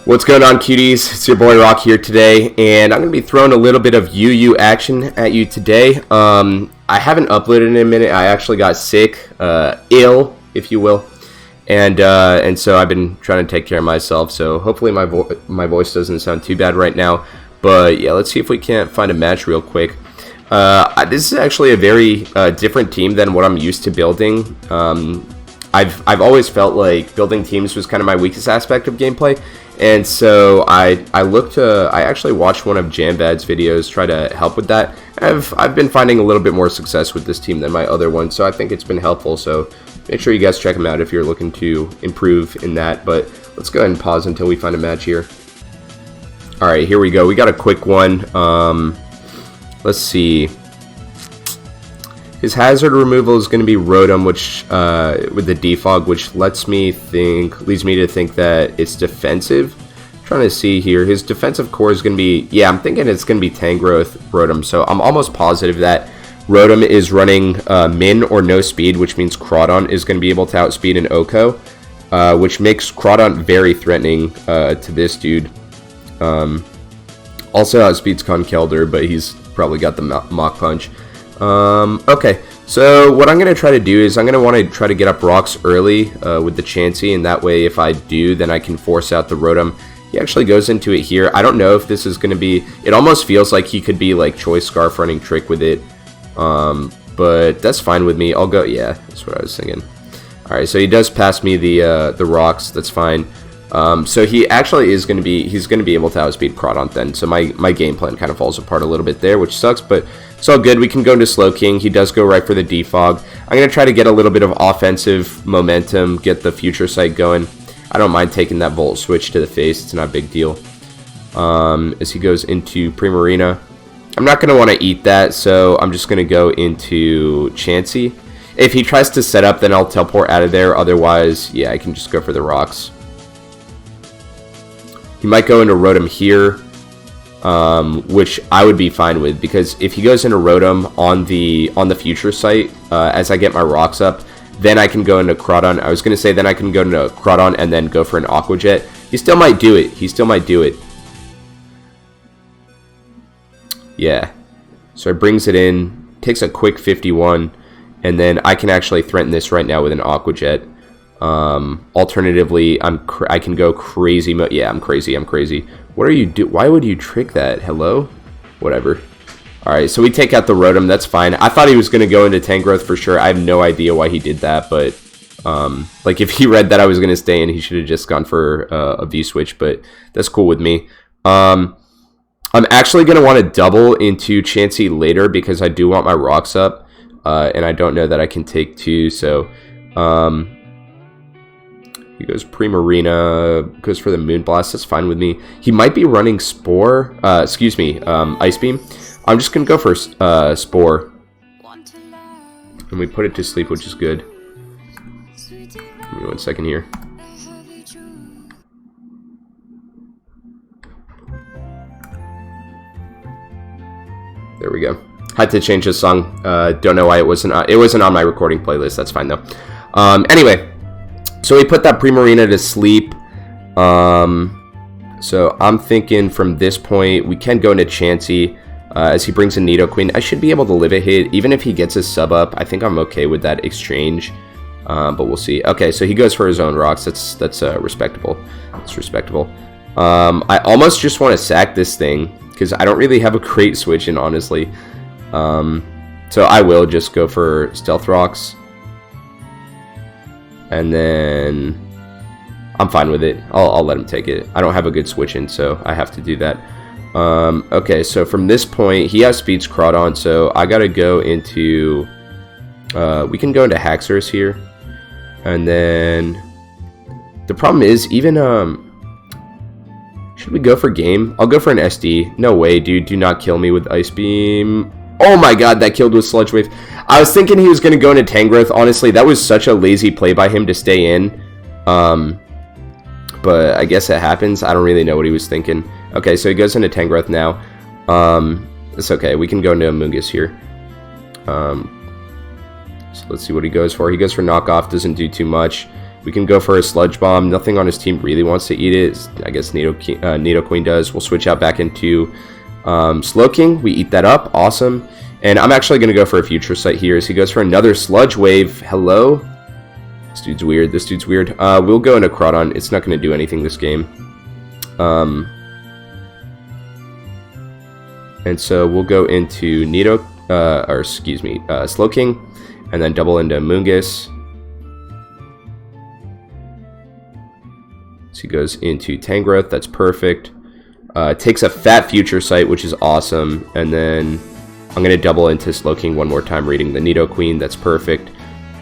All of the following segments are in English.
What's going on, cuties? It's your boy Rock here today, and I'm going to be throwing a little bit of UU action at you today. I haven't uploaded in a minute. I actually got sick, ill, if you will, and so I've been trying to take care of myself. So hopefully my voice doesn't sound too bad right now. But yeah, let's see if we can't find a match real quick. This is actually a very different team than what I'm used to building. I've always felt like building teams was kind of my weakest aspect of gameplay, and so I actually watched one of Jambad's videos, try to help with that. I've been finding a little bit more success with this team than my other one, so I think it's been helpful. So make sure you guys check them out if you're looking to improve in that. But let's go ahead and pause until we find a match here. All right, here we go. We got a quick one. Let's see. His hazard removal is going to be Rotom, which with the defog, which leads me to think that it's defensive. I'm trying to see here. His defensive core is going to be, yeah, I'm thinking it's going to be Tangrowth Rotom. So I'm almost positive that Rotom is running min or no speed, which means Crawdaunt is going to be able to outspeed an Oko, which makes Crawdaunt very threatening to this dude. Also outspeeds Conkeldurr, but he's probably got the Mach Punch. Okay, so what I'm going to try to do is I'm going to want to try to get up rocks early with the Chansey, and that way if I do, then I can force out the Rotom. He actually goes into it here. I don't know if this is going to be, it almost feels like he could be like Choice Scarf running Trick with it, but that's fine with me. I'll go, yeah, that's what I was thinking. Alright, so he does pass me the rocks, that's fine. So he actually is going to be, he's going to be able to outspeed Crawdaunt then, so my game plan kind of falls apart a little bit there, which sucks, but it's all good. We can go into Slowking. He does go right for the defog. I'm going to try to get a little bit of offensive momentum, get the Future Sight going. I don't mind taking that Volt Switch to the face, it's not a big deal. As he goes into Primarina, I'm not going to want to eat that, so I'm just going to go into Chansey. If he tries to set up, then I'll teleport out of there, otherwise, yeah, I can just go for the rocks. He might go into Rotom here, which I would be fine with, because if he goes into Rotom on the Future Sight, as I get my rocks up, then I can go into Crawdaunt. I was going to say then I can go into Crawdaunt and then go for an Aqua Jet. He still might do it. He still might do it. Yeah. So it brings it in, takes a quick 51, and then I can actually threaten this right now with an Aqua Jet. Alternatively, I can go crazy mode. Yeah, I'm crazy. What are you do? Why would you trick that? Hello? Whatever. Alright, so we take out the Rotom. That's fine. I thought he was going to go into Tangrowth for sure. I have no idea why he did that, but like if he read that I was going to stay in, he should have just gone for a V-Switch, but that's cool with me. I'm actually going to want to double into Chansey later because I do want my rocks up, and I don't know that I can take two, so he goes Primarina, goes for the Moonblast, that's fine with me. He might be running Spore, Ice Beam. I'm just going to go for Spore. And we put it to sleep, which is good. Give me 1 second here. There we go. Had to change this song. Don't know why it wasn't on my recording playlist. That's fine though. Anyway. So we put that Primarina to sleep. So I'm thinking from this point, we can go into Chansey as he brings a Nidoqueen. I should be able to live a hit. Even if he gets his sub up, I think I'm okay with that exchange. But we'll see. Okay, so he goes for his own rocks. That's respectable. That's respectable. I almost just want to sack this thing because I don't really have a great switch in, honestly. So I will just go for Stealth Rocks. And then I'm fine with it. I'll let him take it. I don't have a good switch in, so I have to do that. Okay, so from this point, he outspeeds Crawdaunt, so I gotta go into... we can go into Haxorus here. And then... The problem is, even... should we go for game? I'll go for an SD. No way, dude. Do not kill me with Ice Beam. Oh my god, that killed with Sludge Wave. I was thinking he was going to go into Tangrowth. Honestly, that was such a lazy play by him to stay in. But I guess it happens. I don't really know what he was thinking. Okay, so he goes into Tangrowth now. It's okay. We can go into Amoonguss here. So let's see what he goes for. He goes for Knockoff. Doesn't do too much. We can go for a Sludge Bomb. Nothing on his team really wants to eat it. I guess Nidoqueen does. We'll switch out back into Slowking. We eat that up. Awesome. And I'm actually going to go for a Future Sight here as he goes for another Sludge Wave. Hello? This dude's weird. This dude's weird. We'll go into Crawdaunt. It's not going to do anything this game. And so we'll go into Slowking, and then double into Mungus. So he goes into Tangrowth. That's perfect. Takes a fat Future Sight, which is awesome. And then I'm going to double into Slowking one more time, reading the Nidoqueen. That's perfect.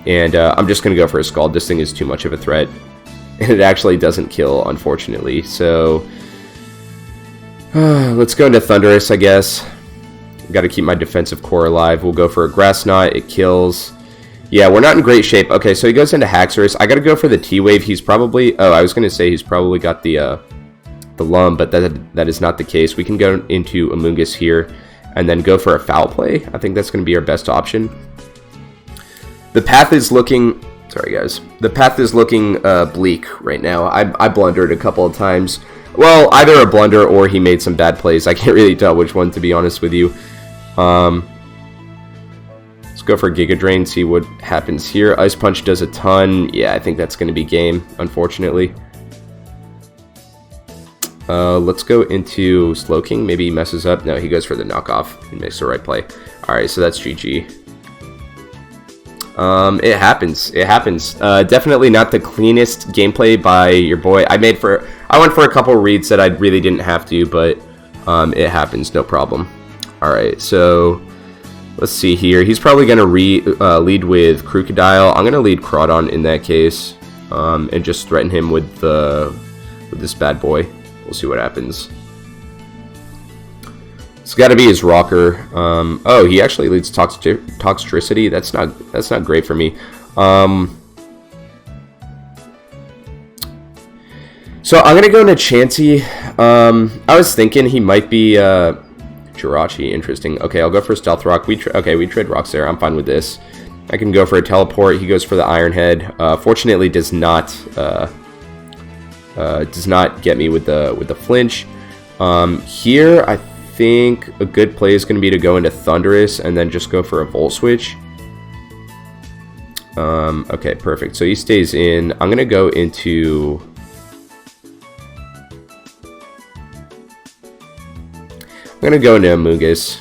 And I'm just going to go for a Scald. This thing is too much of a threat. And it actually doesn't kill, unfortunately. So let's go into Thundurus, I guess. Got to keep my defensive core alive. We'll go for a Grass Knot. It kills. Yeah, we're not in great shape. Okay, so he goes into Haxorus. I got to go for the T-Wave. He's probably... Oh, I was going to say he's probably got the Lum, but that is not the case. We can go into Amoonguss here and then go for a Foul Play. I think that's going to be our best option. The path is looking... Sorry, guys. The path is looking bleak right now. I blundered a couple of times. Well, either a blunder or he made some bad plays. I can't really tell which one, to be honest with you. Let's go for Giga Drain, see what happens here. Ice Punch does a ton. Yeah, I think that's going to be game, unfortunately. Let's go into Slowking. Maybe he messes up. No, he goes for the knockoff. He makes the right play. Alright, so that's GG. It happens. It happens. Definitely not the cleanest gameplay by your boy. I went for a couple reads that I really didn't have to, but it happens, no problem. Alright, so let's see here. He's probably going to lead with Crocodile. I'm going to lead Crawdaunt in that case, and just threaten him with this bad boy. We'll see what happens. It's got to be his Rocker. Oh, he actually leads Toxtricity. That's not great for me. So I'm gonna go into Chansey. I was thinking he might be Jirachi. Interesting. Okay, I'll go for Stealth Rock. We trade rocks there. I'm fine with this. I can go for a Teleport. He goes for the Iron Head. Fortunately, does not get me with the flinch. Here, I think a good play is going to be to go into Thundurus and then just go for a Volt Switch. Okay, perfect. So he stays in. I'm going to go into... I'm going to go into Amoonguss.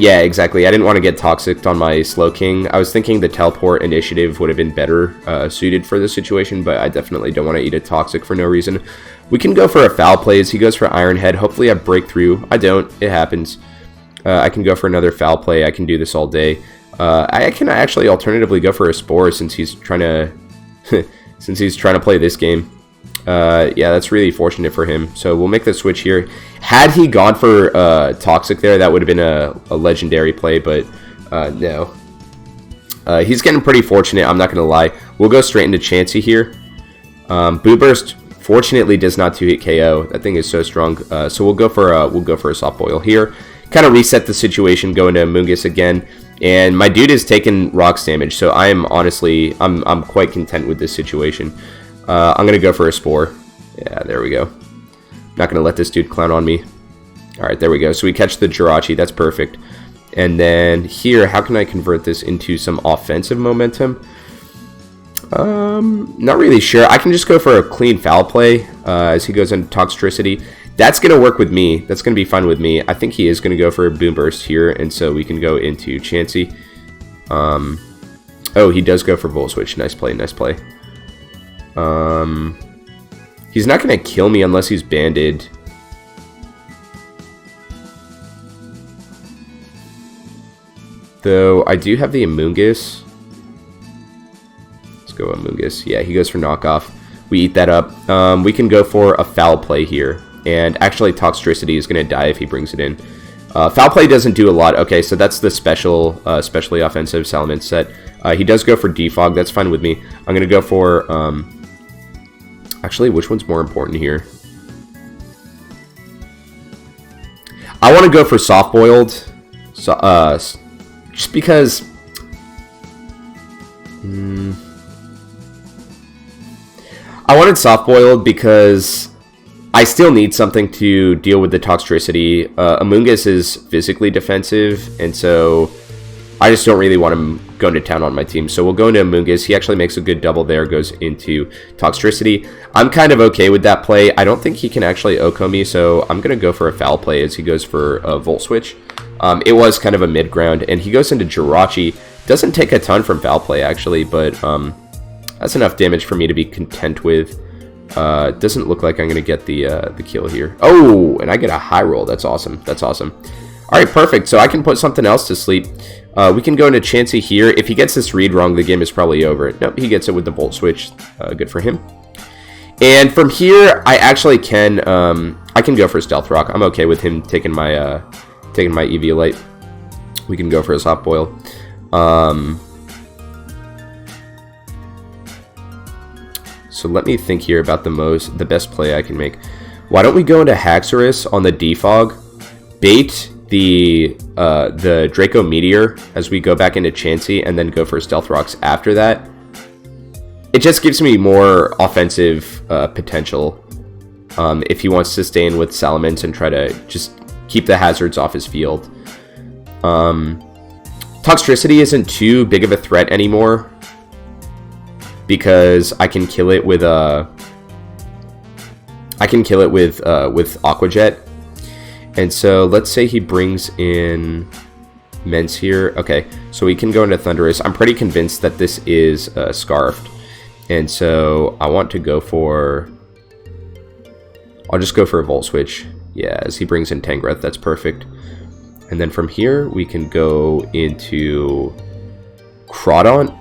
Yeah, exactly. I didn't want to get Toxic on my Slowking. I was thinking the Teleport Initiative would have been better suited for this situation, but I definitely don't want to eat a Toxic for no reason. We can go for a Foul Play as he goes for Iron Head. Hopefully I break through. I don't. It happens. I can go for another Foul Play. I can do this all day. I can actually alternatively go for a Spore since he's trying to play this game. Yeah, that's really fortunate for him. So we'll make the switch here. Had he gone for Toxic there, that would have been a legendary play, but no. He's getting pretty fortunate, I'm not going to lie. We'll go straight into Chansey here. Boo Burst fortunately does not 2-hit KO. That thing is so strong. So we'll go for a Soft Boil here. Kind of reset the situation, go into Amoonguss again. And my dude is taking rocks damage, so I am honestly, I'm quite content with this situation. I'm going to go for a Spore. Yeah, there we go. Not going to let this dude clown on me. Alright, there we go. So we catch the Jirachi. That's perfect. And then here, how can I convert this into some offensive momentum? Not really sure. I can just go for a clean Foul Play as he goes into Toxtricity. That's going to work with me. That's going to be fine with me. I think he is going to go for a Boom Burst here, and so we can go into Chansey. Oh, he does go for Volt Switch. Nice play, nice play. He's not going to kill me unless he's banded. Though, I do have the Amoonguss. Let's go Amoonguss. Yeah, he goes for knockoff. We eat that up. We can go for a Foul Play here. And actually, Toxtricity is going to die if he brings it in. Foul Play doesn't do a lot. Okay, so that's the specially offensive Salamence set. He does go for Defog. That's fine with me. I'm going to go for... Actually, which one's more important here? I want to go for Soft Boiled. So, just because... I wanted soft boiled because I still need something to deal with the Toxtricity. Amoonguss is physically defensive, and so I just don't really want him going to town on my team. So we'll go into Amoonguss. He actually makes a good double there, goes into Toxtricity. I'm kind of okay with that play. I don't think he can actually Oko me, so I'm going to go for a foul play as he goes for a Volt Switch. It was kind of a mid-ground, and he goes into Jirachi. Doesn't take a ton from foul play, actually, but that's enough damage for me to be content with. Doesn't look like I'm going to get the kill here. Oh, and I get a high roll. That's awesome. That's awesome. All right, perfect. So I can put something else to sleep. We can go into Chansey here. If he gets this read wrong, the game is probably over. Nope, he gets it with the Volt Switch. Good for him. And from here, I actually can I can go for Stealth Rock. I'm okay with him taking my Eviolite. We can go for a Soft Boil. So let me think here about the best play I can make. Why don't we go into Haxorus on the Defog, bait the Draco Meteor as we go back into Chansey, and then go for Stealth Rocks after that. It just gives me more offensive potential if he wants to stay in with Salamence and try to just keep the hazards off his field. Toxtricity isn't too big of a threat anymore because I can kill it with Aqua Jet. And so let's say he brings in Mence here. Okay, so we can go into Thundurus. I'm pretty convinced that this is Scarfed. And so I want to go for... I'll just go for a Volt Switch. Yeah, as he brings in Tangrowth, that's perfect. And then from here, we can go into Crawdaunt.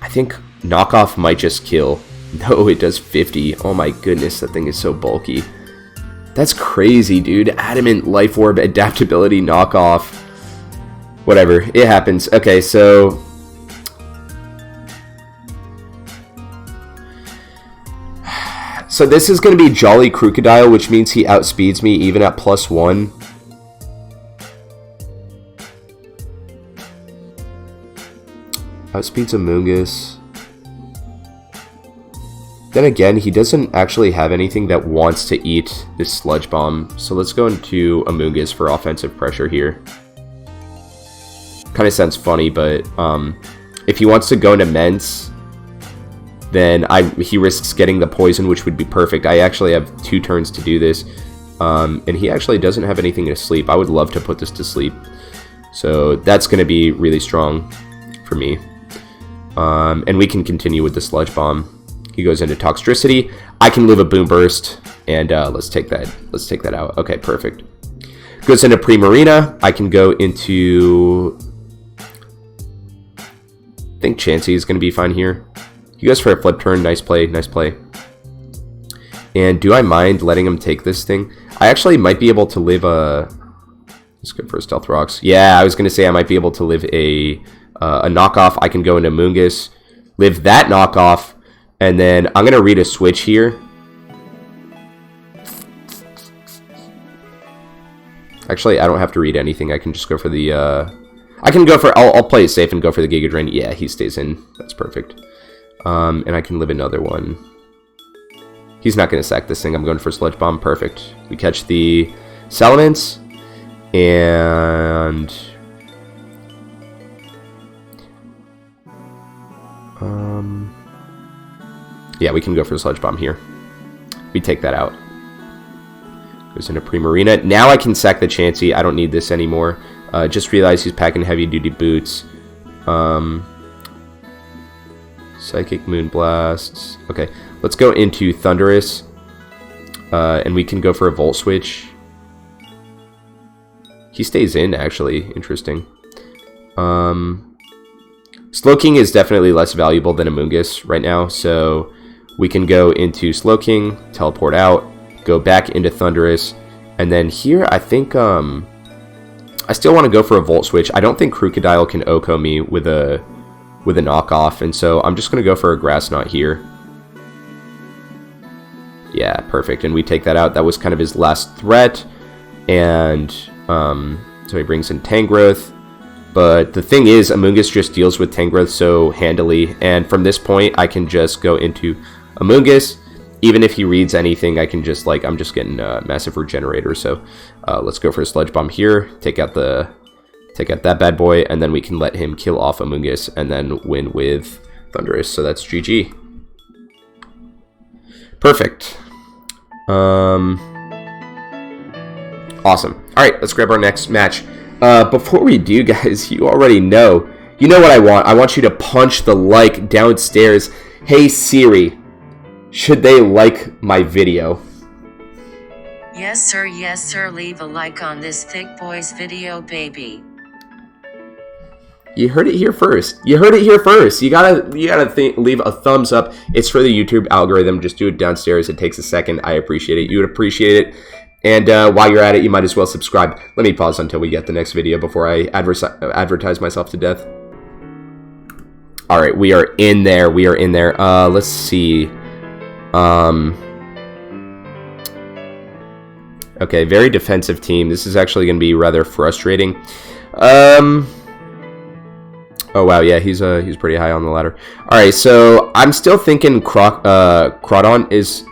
I think Knockoff might just kill. No, it does 50. Oh my goodness, that thing is so bulky. That's crazy, dude. Adamant, Life Orb, Adaptability, Knockoff. Whatever, it happens. Okay, so... So this is going to be Jolly Crocodile, which means he outspeeds me even at +1. Outspeeds Amoonguss. Then again, he doesn't actually have anything that wants to eat this Sludge Bomb. So let's go into Amoonguss for offensive pressure here. Kind of sounds funny, but if he wants to go into Mence, then he risks getting the poison, which would be perfect. I actually have 2 turns to do this. And he actually doesn't have anything to sleep. I would love to put this to sleep. So that's going to be really strong for me. And we can continue with the Sludge Bomb. He goes into Toxtricity. I can live a Boom Burst, and let's take that out. Okay, perfect. Goes into Primarina. I can go into... I think Chansey is going to be fine here. He goes for a flip turn. Nice play, nice play. And do I mind letting him take this thing? I actually might be able to live a... Let's go for Stealth Rocks. Yeah, I was going to say I might be able to live a knockoff. I can go into Amoonguss, live that knockoff, and then I'm going to read a switch here. Actually, I don't have to read anything. I can just go for the... I can go for... I'll play it safe and go for the Giga Drain. Yeah, he stays in. That's perfect. And I can live another one. He's not going to sack this thing. I'm going for Sludge Bomb. Perfect. We catch the Salamence. And... yeah, we can go for Sludge Bomb here. We take that out. Goes into Primarina. Now I can sack the Chansey. I don't need this anymore. Just realized he's packing heavy-duty boots. Psychic Moonblast. Okay, let's go into Thundurus. And we can go for a Volt Switch. He stays in, actually. Interesting. Slowking is definitely less valuable than Amoonguss right now, so we can go into Slowking, teleport out, go back into Thundurus, and then here I think I still want to go for a Volt Switch. I don't think Crocodile can Oko me with a knockoff, and so I'm just going to go for a Grass Knot here. Yeah, perfect, and we take that out. That was kind of his last threat, and so he brings in Tangrowth. But the thing is, Amoonguss just deals with Tangrowth so handily, and from this point, I can just go into Amoonguss. Even if he reads anything, I can just, like, I'm just getting a massive regenerator. So let's go for a Sludge Bomb here, take out that bad boy, and then we can let him kill off Amoonguss and then win with Thundurus. So that's GG. Perfect. Awesome. All right, let's grab our next match. Before we do, guys, you already know. You know what I want. I want you to punch the like downstairs. Hey, Siri, should they like my video? Yes, sir, leave a like on this thick boy's video, baby. You heard it here first. You heard it here first. You gotta leave a thumbs up. It's for the YouTube algorithm. Just do it downstairs. It takes a second. I appreciate it. You would appreciate it. And while you're at it, you might as well subscribe. Let me pause until we get the next video before I advertise myself to death. All right, we are in there. We are in there. Let's see. Okay, very defensive team. This is actually going to be rather frustrating. Oh wow, yeah, he's pretty high on the ladder. All right, so I'm still thinking Crawdaunt is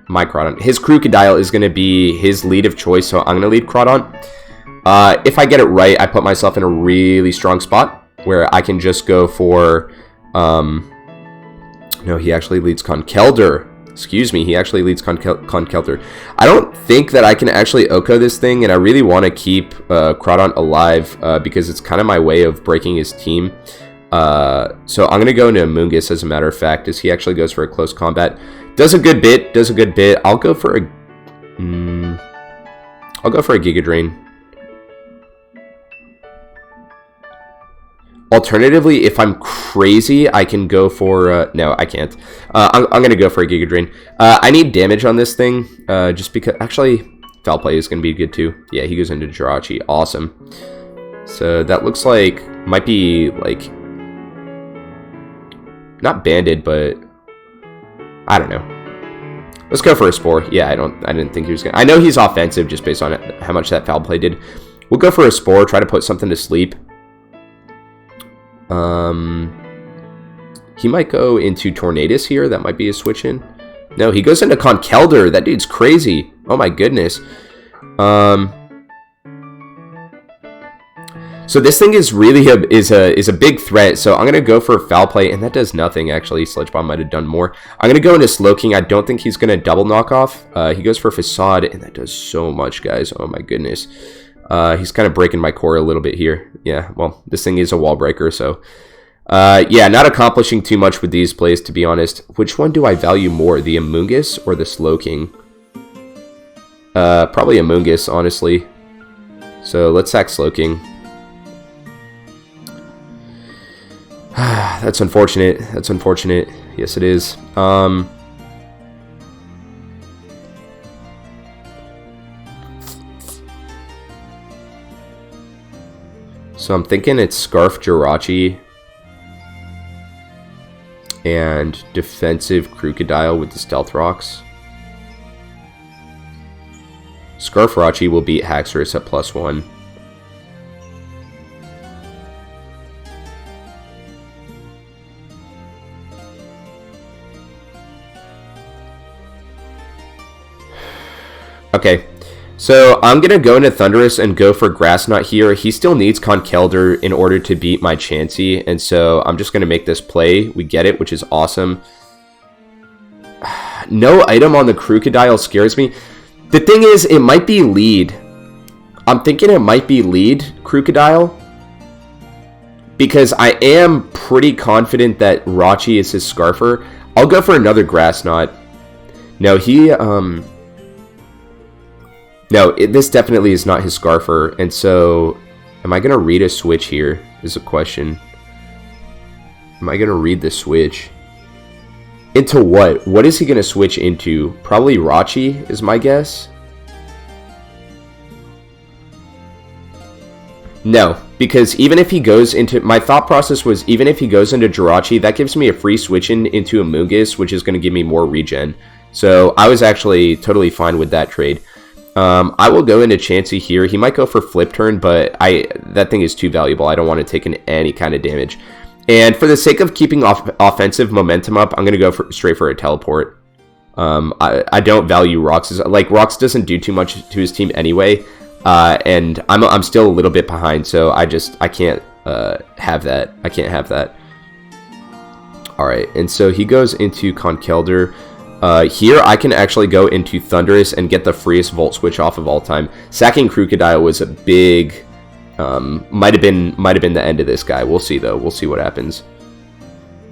my Crawdaunt. His Crocodile is going to be his lead of choice, so I'm going to lead Crawdaunt. If I get it right, I put myself in a really strong spot where I can just go for no, he actually leads Conkeldurr. Excuse me, he actually leads Conkeldurr. I don't think that I can actually Oko this thing, and I really want to keep Crawdaunt alive because it's kind of my way of breaking his team. So I'm going to go into Amoonguss, as a matter of fact, as he actually goes for a close combat. Does a good bit, I'll go for a Giga Drain. Alternatively, if I'm crazy, I can go for... no, I can't. I'm going to go for a Giga Drain. I need damage on this thing, just because... Actually, Foul Play is going to be good, too. Yeah, he goes into Jirachi. Awesome. So, that looks like... Might be, like... Not banded, but... I don't know. Let's go for a Spore. Yeah, I didn't think he was going to... I know he's offensive, just based on how much that Foul Play did. We'll go for a Spore, try to put something to sleep. He might go into Tornadus here. That might be a switch in. No, he goes into Conkeldurr. That dude's crazy. Oh my goodness. So this thing is really a big threat. So I'm gonna go for Foul Play, and that does nothing actually. Sludge Bomb might have done more. I'm gonna go into Slowking. I don't think he's gonna double knock off. He goes for Facade, and that does so much, guys. Oh my goodness. He's kind of breaking my core a little bit here. Yeah, well, this thing is a wall breaker, so... yeah, not accomplishing too much with these plays, to be honest. Which one do I value more, the Amoonguss or the Slowking? Probably Amoonguss, honestly. So, let's sack Slowking. That's unfortunate. That's unfortunate. Yes, it is. So I'm thinking it's Scarf Jirachi and defensive Crocodile with the Stealth Rocks. Scarf Jirachi will beat Haxorus at +1. Okay. So I'm going to go into Thundurus and go for Grass Knot here. He still needs Conkeldurr in order to beat my Chansey, and so I'm just going to make this play. We get it, which is awesome. No item on the Crocodile scares me. The thing is, it might be lead. I'm thinking it might be lead Crocodile, because I am pretty confident that Rachi is his Scarfer. I'll go for another Grass Knot. No, he... No, this definitely is not his Scarfer, and so am I going to read a switch here is a question. Am I going to read the switch? Into what? What is he going to switch into? Probably Rachi is my guess. No, because even if he goes into... My thought process was even if he goes into Jirachi, that gives me a free switch into Amoonguss, which is going to give me more regen. So I was actually totally fine with that trade. I will go into Chansey here. He might go for flip turn, but that thing is too valuable. I don't want to take in any kind of damage. And for the sake of keeping offensive momentum up, I'm going to go straight for a teleport. I don't value Rox. Like, Rox doesn't do too much to his team anyway. And I'm still a little bit behind, so I can't have that. I can't have that. Alright, and so he goes into Conkeldurr. Here I can actually go into Thundurus and get the freest Volt Switch off of all time. Sacking Crocodile was a big... might have been the end of this guy. We'll see, though. We'll see what happens.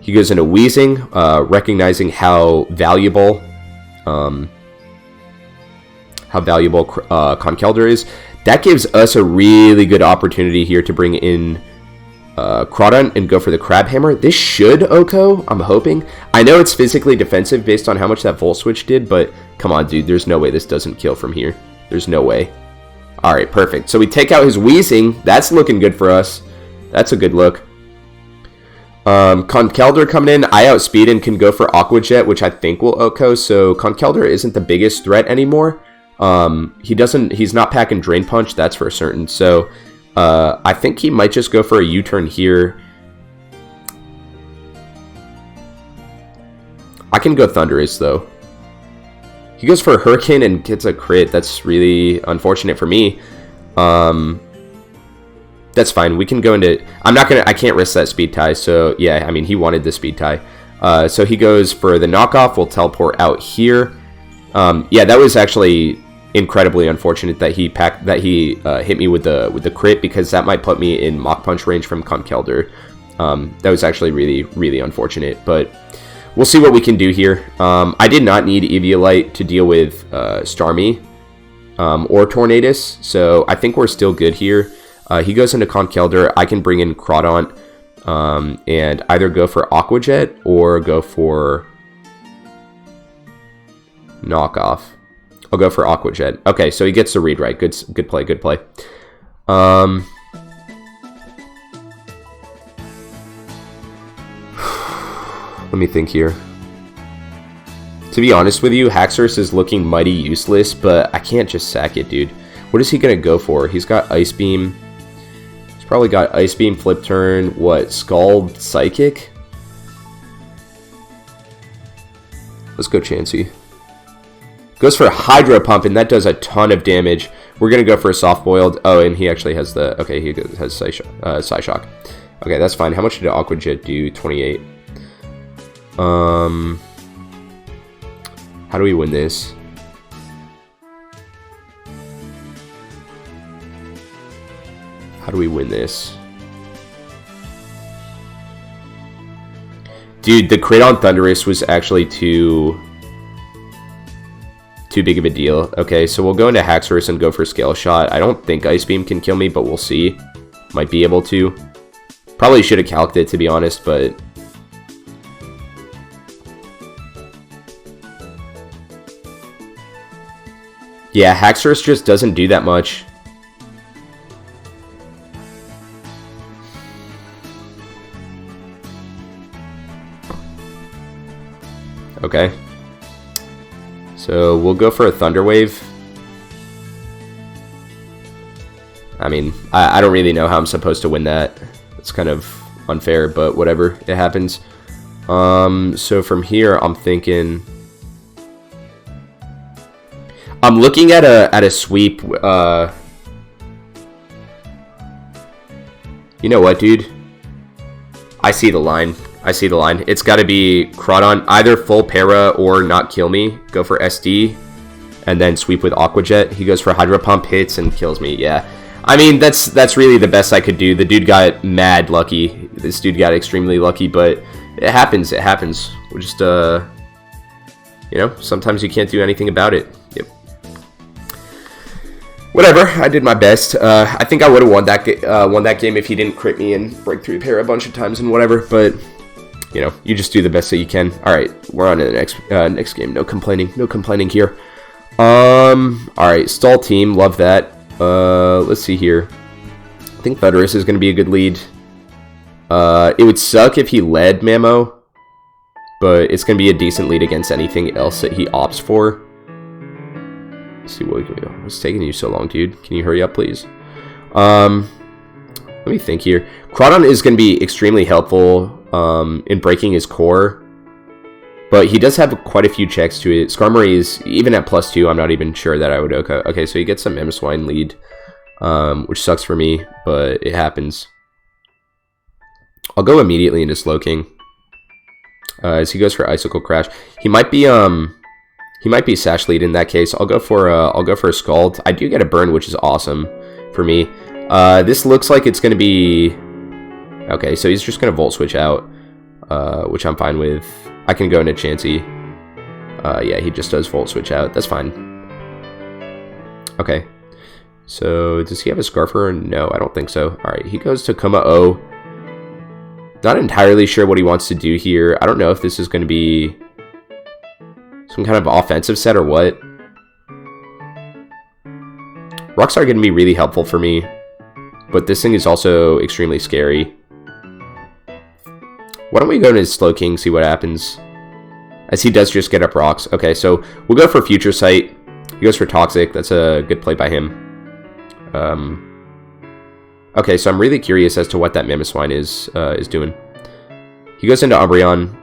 He goes into Wheezing, recognizing how valuable Conkeldurr is. That gives us a really good opportunity here to bring in Crawdaunt and go for the Crab Hammer. This should OHKO, I'm hoping. I know it's physically defensive based on how much that Volt Switch did, but come on, dude. There's no way this doesn't kill from here. There's no way. Alright, perfect. So we take out his Wheezing. That's looking good for us. That's a good look. Conkeldurr coming in. I outspeed and can go for Aqua Jet, which I think will OHKO. So Conkeldurr isn't the biggest threat anymore. He's not packing Drain Punch, that's for certain. So I think he might just go for a U-turn here. I can go Thundurus, though. He goes for a Hurricane and gets a crit. That's really unfortunate for me. That's fine. We can go into... I can't risk that speed tie, so yeah, I mean, he wanted the speed tie. So he goes for the knockoff. We'll teleport out here. Yeah, that was actually incredibly unfortunate that he hit me with the crit, because that might put me in Mach Punch range from Conkeldurr. That was actually really, really unfortunate, but we'll see what we can do here. I did not need Eviolite to deal with Starmie or Tornadus, so I think we're still good here. He goes into Conkeldurr. I can bring in Crawdaunt and either go for Aqua Jet or go for knockoff. I'll go for Aqua Jet. Okay, so he gets the read right. Good play, good play. Let me think here. To be honest with you, Haxorus is looking mighty useless, but I can't just sack it, dude. What is he going to go for? He's got Ice Beam. He's probably got Ice Beam, Flip Turn, what, Scald, Psychic? Let's go Chansey. Goes for a Hydro Pump, and that does a ton of damage. We're going to go for a Soft Boiled. Oh, and he actually has the... Okay, he has Psyshock. Okay, that's fine. How much did Aqua Jet do? 28. How do we win this? How do we win this? Dude, the crit on Thundurus was actually too big of a deal. Okay, so we'll go into Haxorus and go for Scale Shot. I don't think Ice Beam can kill me, but we'll see. Might be able to. Probably should have calced it, to be honest, but... yeah, Haxorus just doesn't do that much. Okay. So we'll go for a Thunder Wave. I mean, I don't really know how I'm supposed to win that. It's kind of unfair, but whatever. It happens. So from here, I'm thinking... I'm looking at a sweep. You know what, dude? I see the line. I see the line. It's got to be Crawdaunt, either full para or not kill me. Go for SD, and then sweep with Aqua Jet. He goes for Hydro Pump, hits, and kills me. Yeah, I mean that's really the best I could do. The dude got mad lucky. This dude got extremely lucky, but it happens. It happens. We're just you know, sometimes you can't do anything about it. Yep. Whatever, I did my best. I think I would have won that game if he didn't crit me and break through para a bunch of times and whatever, but you know, you just do the best that you can. Alright, we're on to the next game. No complaining here. Alright, stall team, love that. Let's see here. I think Thundurus is going to be a good lead. It would suck if he led Mamo, but it's going to be a decent lead against anything else that he opts for. Let's see what we can do. What's taking you so long, dude? Can you hurry up, please? Let me think here. Crawdaunt is going to be extremely helpful in breaking his core, but he does have quite a few checks to it. Skarmory is, even at +2, I'm not even sure that I would Oka. Okay, so he gets some Mamoswine lead, which sucks for me, but it happens. I'll go immediately into Slowking as he goes for Icicle Crash. He might be Sash lead in that case. I'll go for a Scald. I do get a burn, which is awesome for me. This looks like it's going to be... Okay, so he's just going to Volt Switch out, which I'm fine with. I can go into Chansey. Yeah, he just does Volt Switch out. That's fine. Okay. So, does he have a Scarfer? No, I don't think so. Alright, he goes to Kuma-O. Not entirely sure what he wants to do here. I don't know if this is going to be some kind of offensive set or what. Rocks are going to be really helpful for me, but this thing is also extremely scary. Why don't we go to his Slowking, see what happens? As he does just get up rocks. Okay, so we'll go for Future Sight. He goes for Toxic. That's a good play by him. Okay, so I'm really curious as to what that Mamoswine is doing. He goes into Umbreon.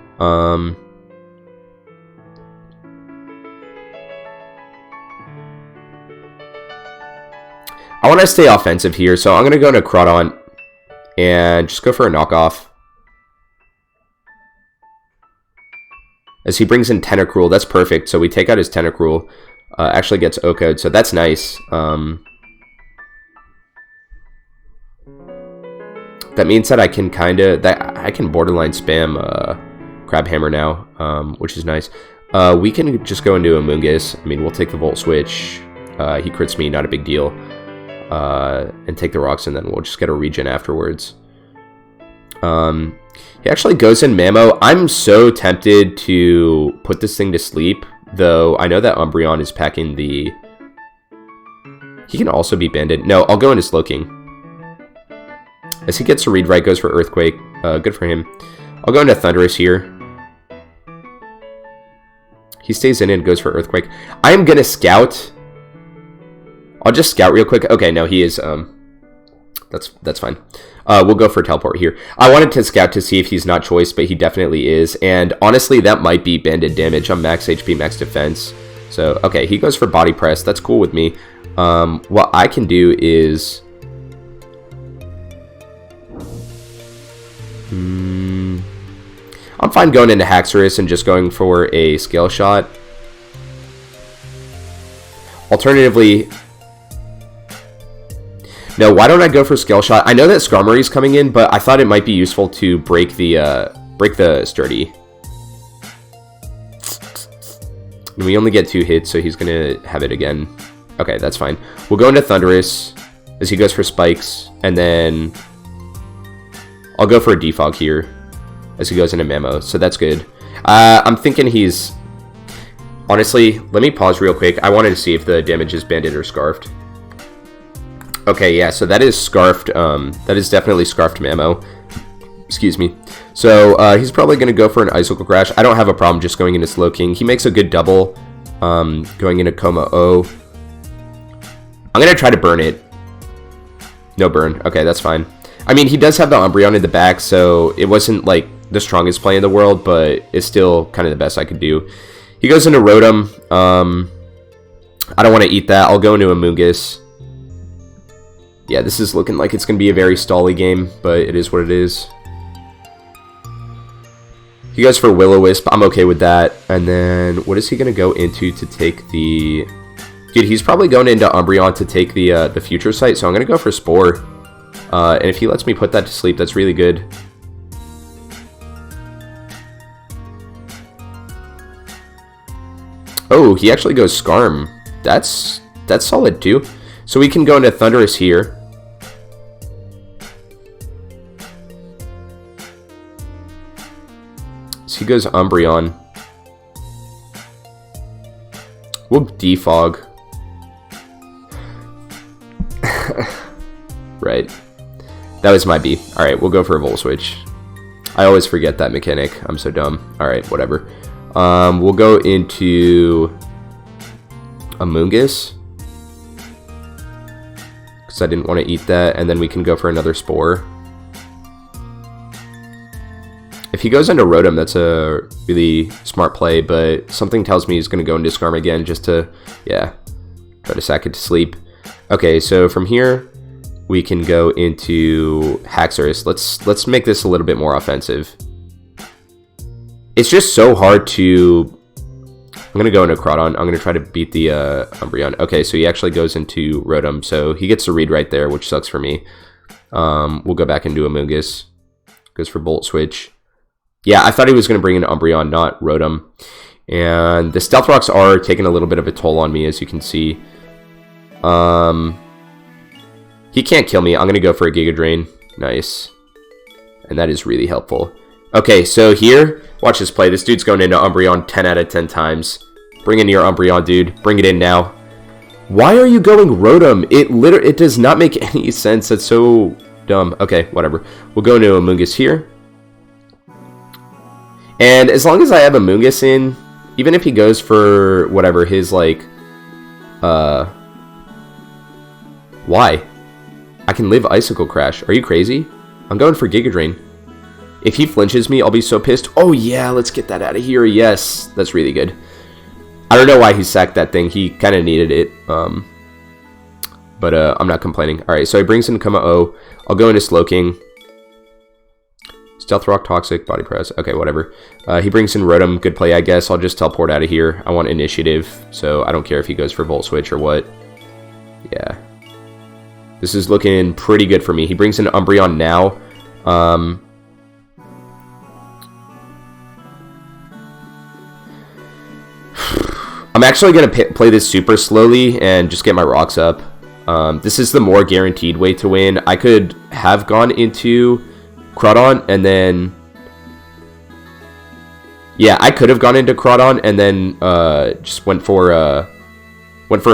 I want to stay offensive here, so I'm going to go into Crawdaunt and just go for a knockoff. As he brings in Tentacruel, that's perfect. So we take out his Tentacruel. Actually gets Oko'd, so that's nice. That means that I can borderline spam Crabhammer now, which is nice. We can just go into Amoonguss. I mean, we'll take the Volt Switch. He crits me, not a big deal. And take the rocks, and then we'll just get a regen afterwards. He actually goes in Mamo. I'm so tempted to put this thing to sleep, though I know that Umbreon is packing the... He can also be banded. No, I'll go into Slowking. As he gets to read right, goes for Earthquake. Good for him. I'll go into Thundurus here. He stays in and goes for Earthquake. I am going to Scout. I'll just Scout real quick. Okay, no, he is... That's fine. We'll go for Teleport here. I wanted to Scout to see if he's not choice, but he definitely is. And honestly, that might be banded damage. I'm max HP, max defense. So, okay, he goes for Body Press. That's cool with me. What I can do is... I'm fine going into Haxorus and just going for a Scale Shot. Alternatively... No, why don't I go for Scale Shot? I know that Skarmory is coming in, but I thought it might be useful to break the Sturdy. And we only get 2 hits, so he's going to have it again. Okay, that's fine. We'll go into Thundurus as he goes for Spikes, and then I'll go for a Defog here as he goes into Mamo, so that's good. I'm thinking he's... Honestly, let me pause real quick. I wanted to see if the damage is banded or scarfed. Okay, yeah, so that is scarfed. That is definitely scarfed Mamo. Excuse me. So he's probably going to go for an Icicle Crash. I don't have a problem just going into Slowking. He makes a good double going into Kuma-O. I'm going to try to burn it. No burn. Okay, that's fine. I mean, he does have the Umbreon in the back, so it wasn't like the strongest play in the world, but it's still kind of the best I could do. He goes into Rotom. I don't want to eat that. I'll go into Amoonguss. Yeah, this is looking like it's going to be a very stally game, but it is what it is. He goes for Will-O-Wisp. I'm okay with that. And then, what is he going to go into to take the... Dude, he's probably going into Umbreon to take the Future Sight, so I'm going to go for Spore. And if he lets me put that to sleep, that's really good. Oh, he actually goes Skarm. That's solid too. So we can go into Thundurus here. So he goes Umbreon. We'll Defog. Right. That was my B. Alright, we'll go for a Volt Switch. I always forget that mechanic. I'm so dumb. Alright, whatever. We'll go into Amoonguss, because I didn't want to eat that, and then we can go for another Spore. If he goes into Rotom, that's a really smart play, but something tells me he's going to go into Skarm again just to, yeah, try to sack it to sleep. Okay, so from here, we can go into Haxorus. Let's make this a little bit more offensive. It's just so hard to... I'm going to go into Crawdaunt. I'm going to try to beat the Umbreon. Okay, so he actually goes into Rotom, so he gets to read right there, which sucks for me. We'll go back into Amoonguss. Goes for Volt Switch. Yeah, I thought he was going to bring in Umbreon, not Rotom. And the Stealth Rocks are taking a little bit of a toll on me, as you can see. He can't kill me. I'm going to go for a Giga Drain. Nice. And that is really helpful. Okay, so here, watch this play. This dude's going into Umbreon 10 out of 10 times. Bring in your Umbreon, dude. Bring it in now. Why are you going Rotom? It does not make any sense. That's so dumb. Okay, whatever. We'll go into Amoonguss here. And as long as I have Amoonguss in, even if he goes for whatever his, like, why? I can live Icicle Crash. Are you crazy? I'm going for Giga Drain. If he flinches me, I'll be so pissed. Oh, yeah, let's get that out of here. Yes, that's really good. I don't know why he sacked that thing. He kind of needed it. But I'm not complaining. All right, so he brings in Kuma-O. I'll go into Slowking. Stealth Rock, Toxic, Body Press. Okay, whatever. He brings in Rotom. Good play, I guess. I'll just teleport out of here. I want initiative, so I don't care if he goes for Volt Switch or what. Yeah. This is looking pretty good for me. He brings in Umbreon now. I'm actually going to play this super slowly and just get my rocks up. This is the more guaranteed way to win. I could have gone into Crawdaunt and then... Yeah, I could have gone into Crawdaunt and then just went for a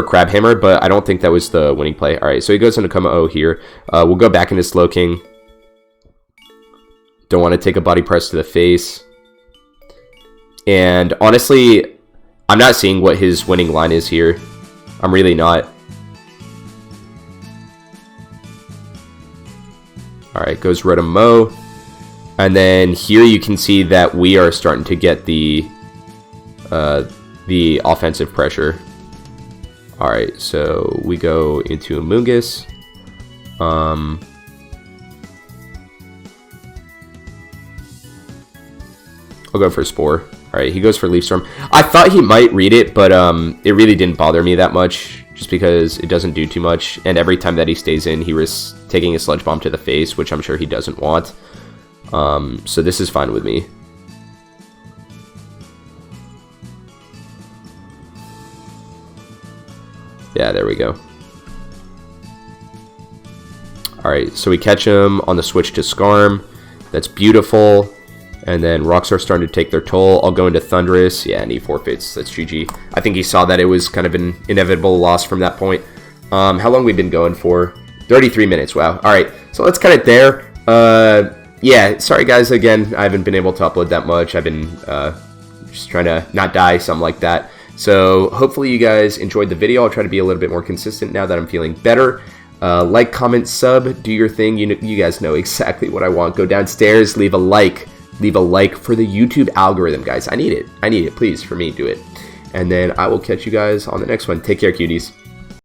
Crab Hammer, but I don't think that was the winning play. Alright, so he goes into Kuma-O here. We'll go back into Slowking. Don't want to take a Body Press to the face. And honestly... I'm not seeing what his winning line is here. I'm really not. Alright, goes Rotom-Mow. And then here you can see that we are starting to get the offensive pressure. Alright, so we go into Amoonguss. I'll go for Spore. Alright, he goes for Leaf Storm. I thought he might read it, but it really didn't bother me that much, just because it doesn't do too much, and every time that he stays in, he risks taking a Sludge Bomb to the face, which I'm sure he doesn't want. So this is fine with me. Yeah, there we go. Alright, so we catch him on the switch to Skarm. That's beautiful. And then rocks are starting to take their toll. I'll go into Thundurus. Yeah, and he forfeits. That's GG. I think he saw that it was kind of an inevitable loss from that point. How long we've been going for? 33 minutes. Wow. All right. So let's cut it there. Yeah, sorry guys again. I haven't been able to upload that much. I've been just trying to not die, something like that. So hopefully you guys enjoyed the video. I'll try to be a little bit more consistent now that I'm feeling better. Like, comment, sub, do your thing. You guys know exactly what I want. Go downstairs, leave a like. Leave a like for the YouTube algorithm, guys. I need it. I need it. Please, for me, do it. And then I will catch you guys on the next one. Take care, cuties.